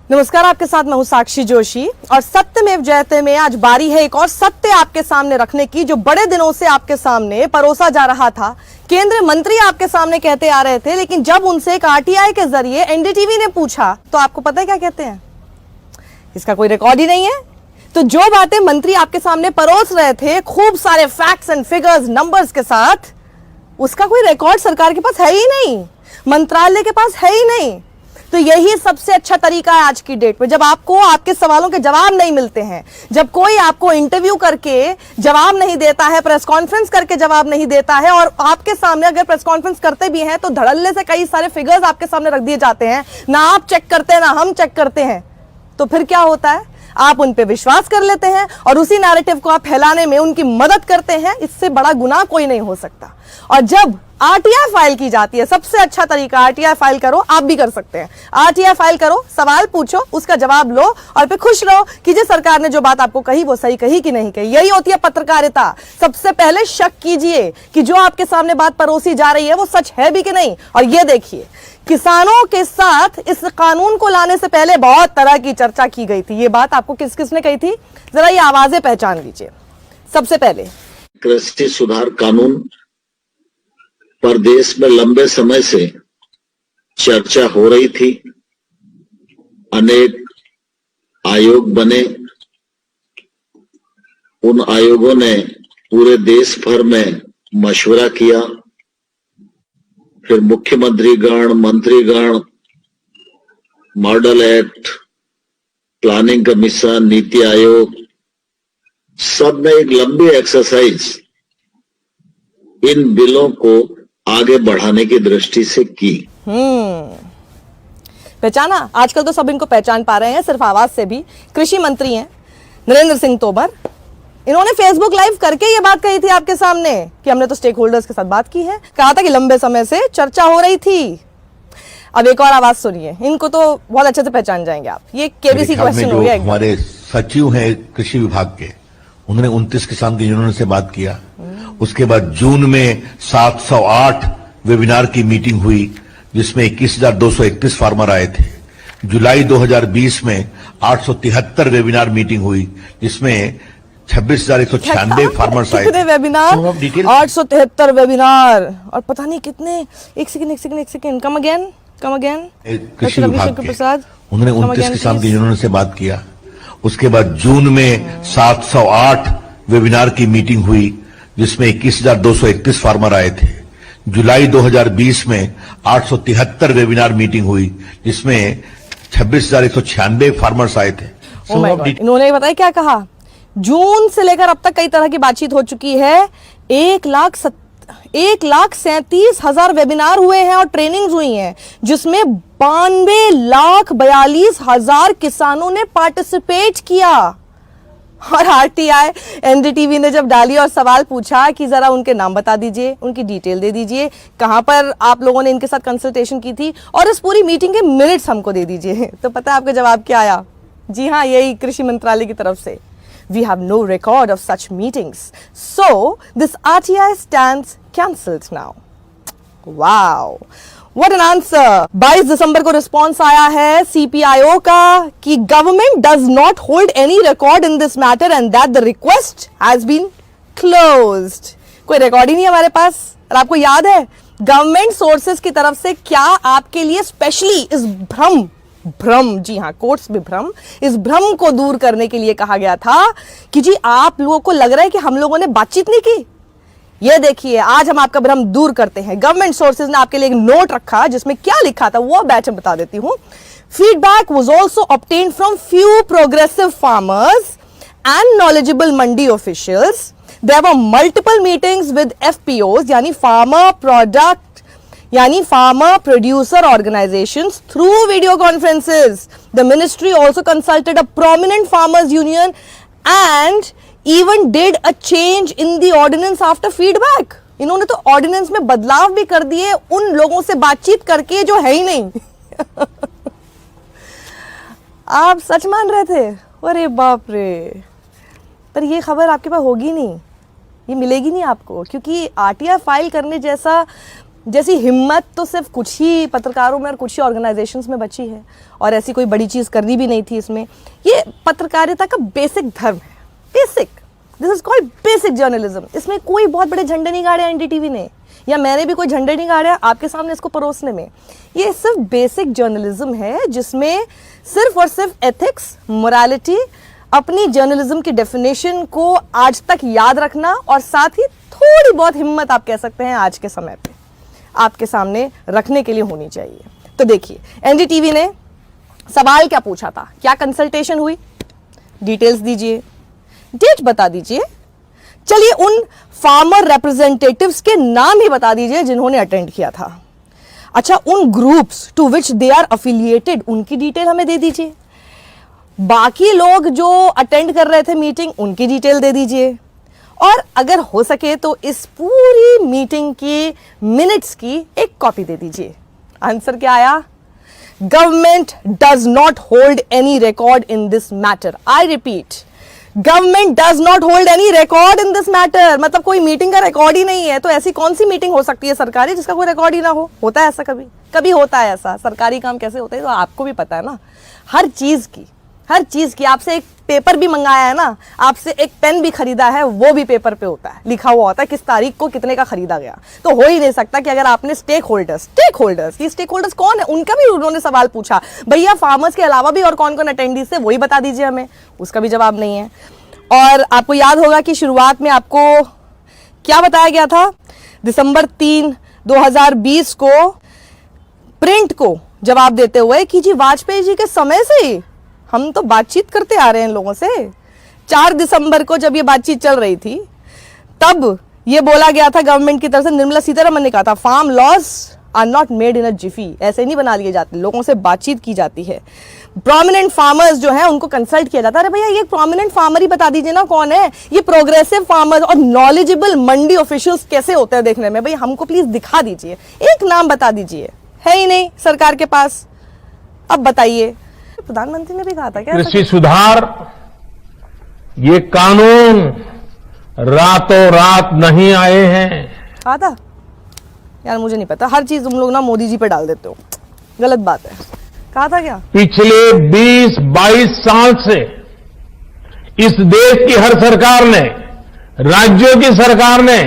नमस्कार, आपके साथ मैं हूं साक्षी जोशी और सत्यमेव जयते में आज बारी है एक और सत्य आपके सामने रखने की, जो बड़े दिनों से आपके सामने परोसा जा रहा था। केंद्रीय मंत्री आपके सामने कहते आ रहे थे, लेकिन जब उनसे एक आरटीआई के जरिए एनडीटीवी ने पूछा तो आपको पता है क्या कहते हैं? इसका कोई रिकॉर्ड ही नहीं है। तो जो बातें मंत्री आपके सामने परोस रहे थे खूब सारे फैक्ट्स एंड फिगर्स नंबर्स के साथ, उसका कोई रिकॉर्ड सरकार के पास है ही नहीं, मंत्रालय के पास है ही नहीं। तो यही सबसे अच्छा तरीका है आज की डेट में, जब आपको आपके सवालों के जवाब नहीं मिलते हैं, जब कोई आपको इंटरव्यू करके जवाब नहीं देता है, प्रेस कॉन्फ्रेंस करके जवाब नहीं देता है, और आपके सामने अगर प्रेस कॉन्फ्रेंस करते भी हैं तो धड़ल्ले से कई सारे फिगर्स आपके सामने रख दिए जाते हैं, ना आप चेक करते हैं ना हम चेक करते हैं। तो फिर क्या होता है? आप उन पे विश्वास कर लेते हैं और उसी नैरेटिव को आप फैलाने में उनकी मदद करते हैं। इससे बड़ा गुनाह कोई नहीं हो सकता। और जब आरटीआई फाइल की जाती है, सबसे अच्छा तरीका आरटीआई फाइल करो। आप भी कर सकते हैं, आरटीआई फाइल करो, सवाल पूछो, उसका जवाब लो और फिर खुश रहो कि जी सरकार ने जो बात आपको कही वो सही कही कि नहीं कही। यही होती है पत्रकारिता। सबसे पहले शक कीजिए कि जो आपके सामने बात परोसी जा रही है वो सच है भी कि नहीं। और ये देखिए, किसानों के साथ इस कानून को लाने से पहले बहुत तरह की चर्चा की गई थी। ये बात आपको किस किसने कही थी? जरा ये आवाजें पहचान लीजिए। सबसे पहले कृषि सुधार कानून पर देश में लंबे समय से चर्चा हो रही थी। अनेक आयोग बने, उन आयोगों ने पूरे देश भर में मशवरा किया, फिर मुख्यमंत्रीगण, मंत्रीगण, model act, planning commission, NITI Aayog, सब ने एक लंबी एक्सरसाइज इन बिलों को आगे बढ़ाने की दृष्टि से की। पहचाना? आजकल तो सब इनको पहचान पा रहे हैं सिर्फ आवाज से भी। कृषि मंत्री हैं नरेंद्र सिंह तोमर। इन्होंने फेसबुक लाइव करके ये बात कही थी आपके सामने कि हमने तो स्टेक होल्डर्स के साथ बात की है। कहा था कि लंबे समय से चर्चा हो रही थी। अब एक और आवाज सुनिए, इनको तो बहुत अच्छे से पहचान जाएंगे आप। ये केबीसी क्वेश्चन हो गया। हमारे सचिव हैं कृषि विभाग के, उन्होंने 29 किसान यूनियनों से बात किया। उसके बाद जून में 708 वेबिनार की मीटिंग हुई, जिसमें 21,231 फार्मर आए थे। जुलाई 2020 में 873 वेबिनार मीटिंग हुई, जिसमें 26,196 फार्मर्स आए थे। वेबिनार 873 वेबिनार और पता नहीं कितने। एक सेकंड, कम अगेन। कृषि विभाग के, उन्होंने 29 किसान यूनियनों से बात किया। उसके बाद जून में 708 वेबिनार की मीटिंग हुई, जिसमें 21,231 फार्मर आए थे। जुलाई 2020 में 873 वेबिनार मीटिंग हुई, जिसमें 26,196 फार्मर्स आए थे। इन्होंने बताया क्या कहा? जून से लेकर अब तक कई तरह की बातचीत हो चुकी है। 1,37,000 वेबिनार हुए हैं और ट्रेनिंग्स हुई हैं, जिसमें 92,42,000 किसानों ने पार्टिसिपेट किया। और आरटीआई एनडीटीवी ने जब डाली और सवाल पूछा कि जरा उनके नाम बता दीजिए, उनकी डिटेल दे दीजिए, कहां पर आप लोगों ने इनके साथ कंसल्टेशन की थी और इस पूरी मीटिंग के मिनट्स हमको दे दीजिए, तो पता है आपका जवाब क्या आया? जी हाँ, यही कृषि मंत्रालय की तरफ से, we have no record of such meetings, so this RTI stands cancelled now. Wow, what an answer! 22 दिसंबर को रिस्पॉन्स आया है सीपीआईओ का कि government does not hold any record in this matter and that the request has been closed. कोई record ही नहीं हमारे पास। और आपको याद है गवर्नमेंट सोर्सेज की तरफ से क्या आपके लिए स्पेशली इस भ्रम, जी हाँ, कोर्ट्स में भ्रम, इस भ्रम को दूर करने के लिए कहा गया था कि जी आप लोगों को लग रहा है कि हम लोगों ने बातचीत नहीं की। ये देखिए, आज हम आपका भ्रम दूर करते हैं। गवर्नमेंट सोर्सेज ने आपके लिए एक नोट रखा जिसमें क्या लिखा था वो बैच में बता देती हूं। Feedback was also obtained from few progressive farmers and knowledgeable mandi officials. There were multiple meetings with FPOs यानी farmer producer organizations through video conferences. The ministry also consulted a prominent farmers union and even did a change in the ordinance after feedback. इन्होंने तो ordinance में बदलाव भी कर दिए उन लोगों से बातचीत करके जो है ही नहीं। आप सच मान रहे थे? अरे बाप रे! पर ये खबर आपके पास होगी नहीं, ये मिलेगी नहीं आपको, क्योंकि आरटीआई फाइल करने जैसा जैसी हिम्मत तो सिर्फ कुछ ही पत्रकारों में और कुछ ही ऑर्गेनाइजेशंस में बची है, और ऐसी कोई बड़ी चीज़ करनी भी नहीं थी इसमें। ये पत्रकारिता का बेसिक धर्म है, basic, this is called basic journalism. इसमें कोई बहुत बड़े झंडे नहीं गाड़े एनडीटीवी ने, या मैंने भी कोई झंडे नहीं गाड़े आपके सामने इसको परोसने में। ये सिर्फ बेसिक जर्नलिज्म है जिसमें सिर्फ और सिर्फ एथिक्स, मोरालिटी, अपनी जर्नलिज्म की डेफिनेशन को आज तक याद रखना, और साथ ही थोड़ी बहुत हिम्मत आप कह सकते हैं आज के समय पे आपके सामने रखने के लिए होनी चाहिए। तो देखिए, एनडीटीवी ने सवाल क्या पूछा था, क्या कंसल्टेशन हुई, डिटेल्स दीजिए, डेट बता दीजिए, चलिए उन फार्मर रिप्रेजेंटेटिव्स के नाम ही बता दीजिए जिन्होंने अटेंड किया था। अच्छा, उन groups to which they are affiliated उनकी डिटेल हमें दे दीजिए। बाकी लोग जो अटेंड कर रहे थे मीटिंग, उनकी डिटेल दे दीजिए। और अगर हो सके तो इस पूरी मीटिंग की मिनट्स की एक कॉपी दे दीजिए। आंसर क्या आया? Government does not hold any record in this matter. I repeat, government does not hold any record in this matter. मतलब कोई मीटिंग का रिकॉर्ड ही नहीं है, तो ऐसी कौन सी मीटिंग हो सकती है सरकारी जिसका कोई रिकॉर्ड ही ना हो? होता है ऐसा? कभी कभी होता है ऐसा? सरकारी काम कैसे होते हैं तो आपको भी पता है ना। हर चीज की आपसे एक पेपर भी मंगाया है ना, आपसे एक पेन भी खरीदा है, वो भी पेपर पे होता है, लिखा हुआ होता है किस तारीख को कितने का खरीदा गया। तो हो ही नहीं सकता कि अगर आपने स्टेक होल्डर्स ये स्टेक होल्डर्स कौन है उनका भी उन्होंने सवाल पूछा, भैया फार्मर्स के अलावा भी और कौन कौन अटेंडीज थे वही बता दीजिए हमें, उसका भी जवाब नहीं है। और आपको याद होगा कि शुरुआत में आपको क्या बताया गया था, दिसंबर 3, 2020 को प्रिंट को जवाब देते हुए कि जी वाजपेयी जी के समय से ही हम तो बातचीत करते आ रहे हैं लोगों से। 4 दिसंबर को जब ये बातचीत चल रही थी तब ये बोला गया था गवर्नमेंट की तरफ से, निर्मला सीतारमण ने कहा था farm laws are not made in a jiffy, ऐसे नहीं बना लिए जाते, लोगों से बातचीत की जाती है। प्रोमिनेंट फार्मर्स जो हैं उनको कंसल्ट किया जाता है। अरे भैया ये प्रोमिनेंट फार्मर ही बता दीजिए ना कौन है, ये प्रोग्रेसिव फार्मर्स और नॉलेजेबल मंडी ऑफिशियल्स कैसे होते हैं देखने में, भैया हमको प्लीज दिखा दीजिए, एक नाम बता दीजिए, है ही नहीं सरकार के पास। अब बताइए, प्रधानमंत्री ने भी कहा था क्या कृषि सुधार, ये कानून रातों रात नहीं आए हैं। कहा था यार, मुझे नहीं पता, हर चीज तुम लोग ना मोदी जी पे डाल देते हो, गलत बात है। कहा था क्या? पिछले 20-22 साल से इस देश की हर सरकार ने, राज्यों की सरकार ने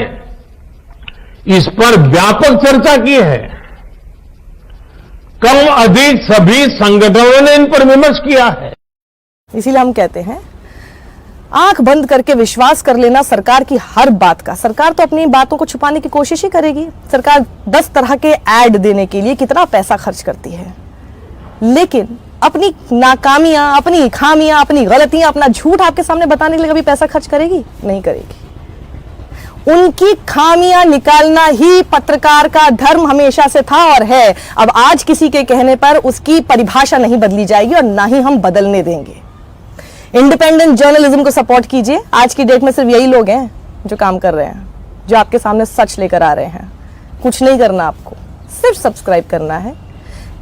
इस पर व्यापक चर्चा की है। कम अधिक सभी संगठनों ने इन पर विमर्श किया है। इसीलिए हम कहते हैं आंख बंद करके विश्वास कर लेना सरकार की हर बात का। सरकार तो अपनी बातों को छुपाने की कोशिश ही करेगी। सरकार 10 तरह के ऐड देने के लिए कितना पैसा खर्च करती है, लेकिन अपनी नाकामियां, अपनी खामियां, अपनी गलतियां, अपना झूठ आपके सामने बताने के लिए कभी पैसा खर्च करेगी? नहीं करेगी। उनकी खामियां निकालना ही पत्रकार का धर्म हमेशा से था और है। अब आज किसी के कहने पर उसकी परिभाषा नहीं बदली जाएगी और ना ही हम बदलने देंगे। इंडिपेंडेंट जर्नलिज्म को सपोर्ट कीजिए। आज की डेट में सिर्फ यही लोग हैं जो काम कर रहे हैं, जो आपके सामने सच लेकर आ रहे हैं। कुछ नहीं करना, आपको सिर्फ सब्सक्राइब करना है,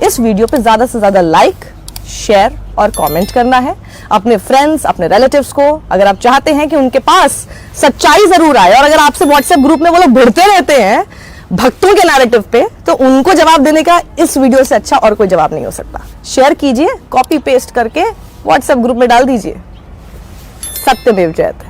इस वीडियो पे ज्यादा से ज्यादा लाइक, शेयर और कमेंट करना है। अपने फ्रेंड्स, अपने रिलेटिव्स को, अगर आप चाहते हैं कि उनके पास सच्चाई जरूर आए, और अगर आपसे व्हाट्सएप ग्रुप में वो लोग भिड़ते रहते हैं भक्तों के नैरेटिव पे, तो उनको जवाब देने का इस वीडियो से अच्छा और कोई जवाब नहीं हो सकता। शेयर कीजिए, कॉपी पेस्ट करके व्हाट्सएप ग्रुप में डाल दीजिए। सत्यमेव जयते।